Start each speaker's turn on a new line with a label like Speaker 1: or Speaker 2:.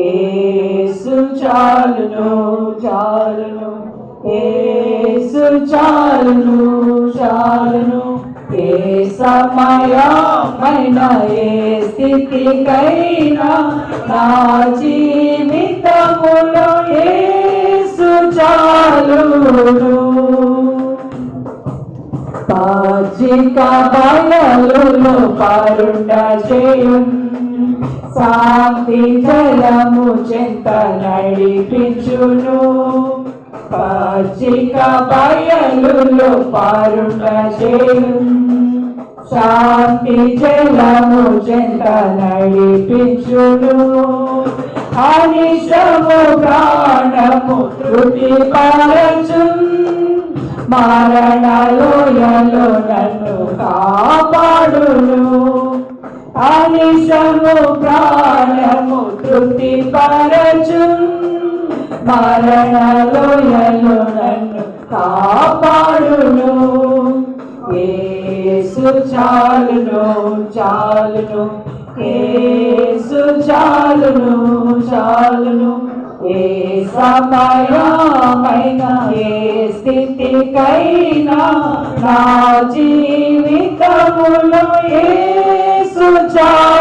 Speaker 1: యేసు చాలును చాలును, యేసు చాలును చాలును. ఏ సమయమైనా ఏ స్థితికైనా నా జీవితములో యేసు చాలును. పచ్చిక బయలులో పరుండ చేయున్, శాంతి జలము చెంత నడిపించును. పచ్చిక బయలులో పరుండ చేయున్, శాంతి జలము చెంత నడిపించును. అనిశము ప్రాణము తృప్తి పరచున్, మరణలోయలో నన్ను కాపాడును. అనిశము ప్రాణము తృప్తి పరచున్, మరణలోయలో నన్ను కాపాడును. యేసు చాలును చాలును, యేసు చాలును చాలును. ఏ సమయమైనా ఏ స్థితికైనా నా జీవితములో యేసు చాలును.